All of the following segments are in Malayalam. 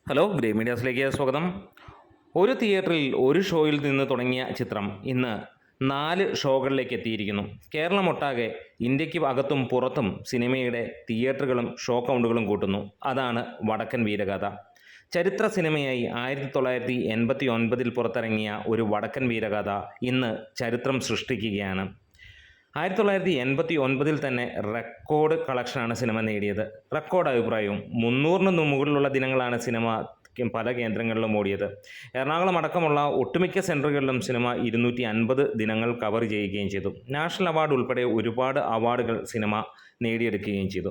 ഹലോ ഗ്രേ മീഡിയാസിലേക്ക് സ്വാഗതം. ഒരു തിയേറ്ററിൽ ഒരു ഷോയിൽ നിന്ന് തുടങ്ങിയ ചിത്രം ഇന്ന് 4 ഷോകളിലേക്ക് എത്തിയിരിക്കുന്നു. കേരളമൊട്ടാകെ ഇന്ത്യക്ക് അകത്തും പുറത്തും സിനിമയുടെ തിയേറ്ററുകളും ഷോ കൗണ്ടുകളും കൂട്ടുന്നു. അതാണ് വടക്കൻ വീരഗാഥ. ചരിത്ര സിനിമയായി 1989 പുറത്തിറങ്ങിയ ഒരു വടക്കൻ വീരഗാഥ ഇന്ന് ചരിത്രം സൃഷ്ടിക്കുകയാണ്. 1989 തന്നെ റെക്കോർഡ് കളക്ഷനാണ് സിനിമ നേടിയത്. റെക്കോർഡ് അഭിപ്രായവും 300-ന് മുകളിലുള്ള ദിനങ്ങളാണ് സിനിമ പല കേന്ദ്രങ്ങളിലും ഓടിയത്. എറണാകുളം അടക്കമുള്ള ഒട്ടുമിക്ക സെൻറ്ററുകളിലും സിനിമ 250 ദിനങ്ങൾ കവർ ചെയ്യുകയും ചെയ്തു. നാഷണൽ അവാർഡ് ഉൾപ്പെടെ ഒരുപാട് അവാർഡുകൾ സിനിമ നേടിയെടുക്കുകയും ചെയ്തു.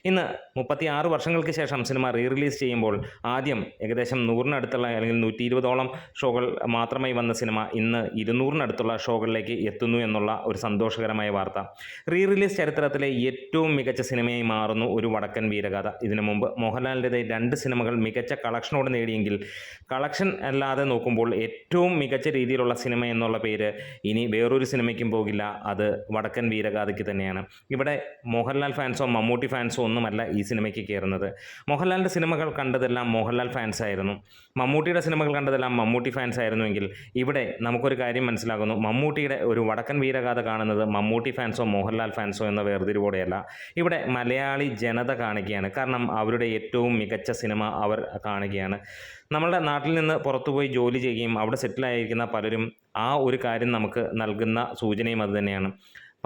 ഇന്ന് 36 വർഷങ്ങൾക്ക് ശേഷം സിനിമ റിലീസ് ചെയ്യുമ്പോൾ ആദ്യം ഏകദേശം 100-നടുത്തുള്ള അല്ലെങ്കിൽ 120ഓളം ഷോകൾ മാത്രമായി വന്ന സിനിമ ഇന്ന് 200-നടുത്തുള്ള ഷോകളിലേക്ക് എത്തുന്നു എന്നുള്ള ഒരു സന്തോഷകരമായ വാർത്ത. റിലീസ് ചരിത്രത്തിലെ ഏറ്റവും മികച്ച സിനിമയായി മാറുന്നു ഒരു വടക്കൻ വീരഗാഥ. ഇതിനു മുമ്പ് മോഹൻലാലിൻ്റെതായി 2 സിനിമകൾ മികച്ച കളക്ഷനോട് നേടിയെങ്കിൽ കളക്ഷൻ അല്ലാതെ നോക്കുമ്പോൾ ഏറ്റവും മികച്ച രീതിയിലുള്ള സിനിമ എന്നുള്ള പേര് ഇനി വേറൊരു സിനിമയ്ക്കും പോകില്ല. അത് വടക്കൻ വീരഗാഥയ്ക്ക് തന്നെയാണ്. ഇവിടെ മോഹൻലാൽ ഫാൻസോ മമ്മൂട്ടി ഫാൻസോ ഒന്നുമല്ല ഈ സിനിമയ്ക്ക് കയറുന്നത്. മോഹൻലാലിൻ്റെ സിനിമകൾ കണ്ടതെല്ലാം മോഹൻലാൽ ഫാൻസ് ആയിരുന്നു, മമ്മൂട്ടിയുടെ സിനിമകൾ കണ്ടതെല്ലാം മമ്മൂട്ടി ഫാൻസ് ആയിരുന്നുവെങ്കിൽ ഇവിടെ നമുക്കൊരു കാര്യം മനസ്സിലാകുന്നു. മമ്മൂട്ടിയുടെ ഒരു വടക്കൻ വീരഗാഥ കാണുന്നത് മമ്മൂട്ടി ഫാൻസോ മോഹൻലാൽ ഫാൻസോ എന്ന വേർതിരിവോടെയല്ല. ഇവിടെ മലയാളി ജനത കാണുകയാണ്. കാരണം അവരുടെ ഏറ്റവും മികച്ച സിനിമ അവർ കാണുകയാണ്. നമ്മളുടെ നാട്ടിൽ നിന്ന് പുറത്തുപോയി ജോലി ചെയ്യുകയും അവിടെ സെറ്റിലായിരിക്കുന്ന പലരും ആ ഒരു കാര്യം നമുക്ക് നൽകുന്ന സൂചനയും അതുതന്നെയാണ്.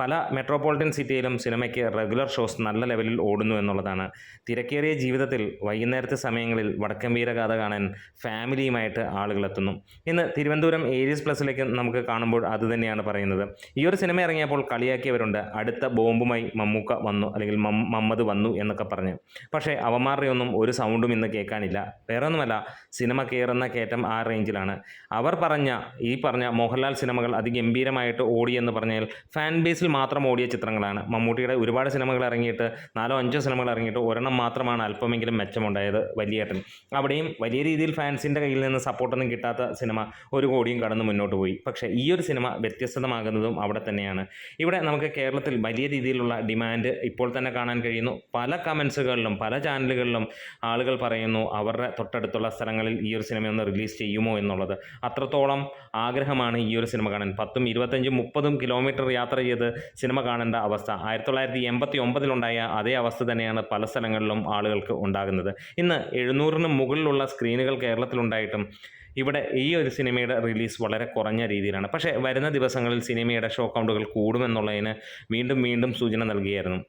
പല മെട്രോപൊളിറ്റൻ സിറ്റിയിലും സിനിമയ്ക്ക് റെഗുലർ ഷോസ് നല്ല ലെവലിൽ ഓടുന്നു എന്നുള്ളതാണ്. തിരക്കേറിയ ജീവിതത്തിൽ വൈകുന്നേരത്തെ സമയങ്ങളിൽ വടക്കൻ വീരഗാഥ കാണാൻ ഫാമിലിയുമായിട്ട് ആളുകൾ എത്തുന്നു. ഇന്ന് തിരുവനന്തപുരം ഏരീസ് പ്ലസിലേക്ക് നമുക്ക് കാണുമ്പോൾ അതുതന്നെയാണ് പറയുന്നത്. ഈ ഒരു സിനിമ ഇറങ്ങിയപ്പോൾ കളിയാക്കിയവരുണ്ട്, അടുത്ത ബോംബുമായി മമ്മൂക്ക വന്നു അല്ലെങ്കിൽ മമ്മദ് വന്നു എന്നൊക്കെ പറഞ്ഞ്. പക്ഷേ അവന്മാരുടെ ഒന്നും ഒരു സൗണ്ടും ഇന്ന് കേൾക്കാനില്ല. വേറെ ഒന്നുമല്ല, സിനിമ കയറുന്ന കയറ്റം ആ റേഞ്ചിലാണ്. അവർ ഈ പറഞ്ഞ മോഹൻലാൽ സിനിമകൾ അതിഗംഭീരമായിട്ട് ഓടിയെന്ന് പറഞ്ഞാൽ ഫാൻ ബേസ് മാത്രം ഓടിയ ചിത്രങ്ങളാണ്. മമ്മൂട്ടിയുടെ ഒരുപാട് സിനിമകൾ ഇറങ്ങിയിട്ട് 4-5 സിനിമകൾ ഇറങ്ങിയിട്ട് ഒരെണ്ണം മാത്രമാണ് അല്പമെങ്കിലും മെച്ചമുണ്ടായത്, വലിയേട്ടൻ. അവിടെയും വലിയ രീതിയിൽ ഫാൻസിൻ്റെ കയ്യിൽ നിന്ന് സപ്പോർട്ടൊന്നും കിട്ടാത്ത സിനിമ 1 കോടിയും കടന്ന് മുന്നോട്ട് പോയി. പക്ഷേ ഈ ഒരു സിനിമ വ്യത്യസ്തമാകുന്നതും അവിടെ തന്നെയാണ്. ഇവിടെ നമുക്ക് കേരളത്തിൽ വലിയ രീതിയിലുള്ള ഡിമാൻഡ് ഇപ്പോൾ തന്നെ കാണാൻ കഴിയുന്നു. പല കമൻസുകളിലും പല ചാനലുകളിലും ആളുകൾ പറയുന്നു അവരുടെ തൊട്ടടുത്തുള്ള സ്ഥലങ്ങളിൽ ഈ ഒരു സിനിമ ഒന്ന് റിലീസ് ചെയ്യുമോ എന്നുള്ളത്. അത്രത്തോളം ആഗ്രഹമാണ് ഈ ഒരു സിനിമ കാണാൻ. 10, 25, 30 കിലോമീറ്റർ യാത്ര ചെയ്ത് സിനിമ കാണേണ്ട അവസ്ഥ 1989 അതേ അവസ്ഥ തന്നെയാണ് പല സ്ഥലങ്ങളിലും ആളുകൾക്ക് ഉണ്ടാകുന്നത്. ഇന്ന് 700-ന് മുകളിലുള്ള സ്ക്രീനുകൾ കേരളത്തിലുണ്ടായിട്ടും ഇവിടെ ഈ ഒരു സിനിമയുടെ റിലീസ് വളരെ കുറഞ്ഞ രീതിയിലാണ്. പക്ഷേ വരുന്ന ദിവസങ്ങളിൽ സിനിമയുടെ ഷോ കൗണ്ടുകൾ കൂടുമെന്നുള്ളതിന് വീണ്ടും സൂചന നൽകിയായിരുന്നു.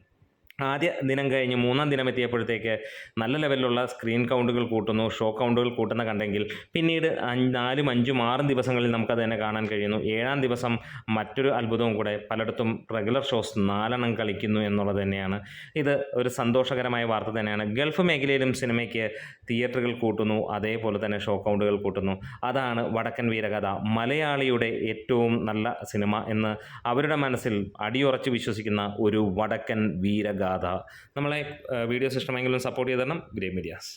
ആദ്യ ദിനം കഴിഞ്ഞ് 3-ാം ദിനം എത്തിയപ്പോഴത്തേക്ക് നല്ല ലെവലിലുള്ള സ്ക്രീൻ കൗണ്ടുകൾ കൂട്ടുന്നു, ഷോ കൗണ്ടുകൾ കൂട്ടുന്ന കണ്ടെങ്കിൽ പിന്നീട് 4, 5, 6 ദിവസങ്ങളിൽ നമുക്കത് തന്നെ കാണാൻ കഴിയുന്നു. 7-ാം ദിവസം മറ്റൊരു അത്ഭുതവും കൂടെ, പലയിടത്തും റെഗുലർ ഷോസ് 4 കളിക്കുന്നു എന്നുള്ളത് തന്നെയാണ്. ഇത് ഒരു സന്തോഷകരമായ വാർത്ത തന്നെയാണ്. ഗൾഫ് മേഖലയിലും സിനിമയ്ക്ക് തിയേറ്ററുകൾ കൂട്ടുന്നു, അതേപോലെ തന്നെ ഷോ കൗണ്ടുകൾ കൂട്ടുന്നു. അതാണ് വടക്കൻ വീരഗാഥ, മലയാളിയുടെ ഏറ്റവും നല്ല സിനിമ എന്ന് അവരുടെ മനസ്സിൽ അടിയുറച്ച് വിശ്വസിക്കുന്ന ഒരു വടക്കൻ വീരഗാഥ. നമ്മളെ വീഡിയോസ് ഇഷ്ടമെങ്കിലും സപ്പോർട്ട് ചെയ്ത് തരണം. Grey medias.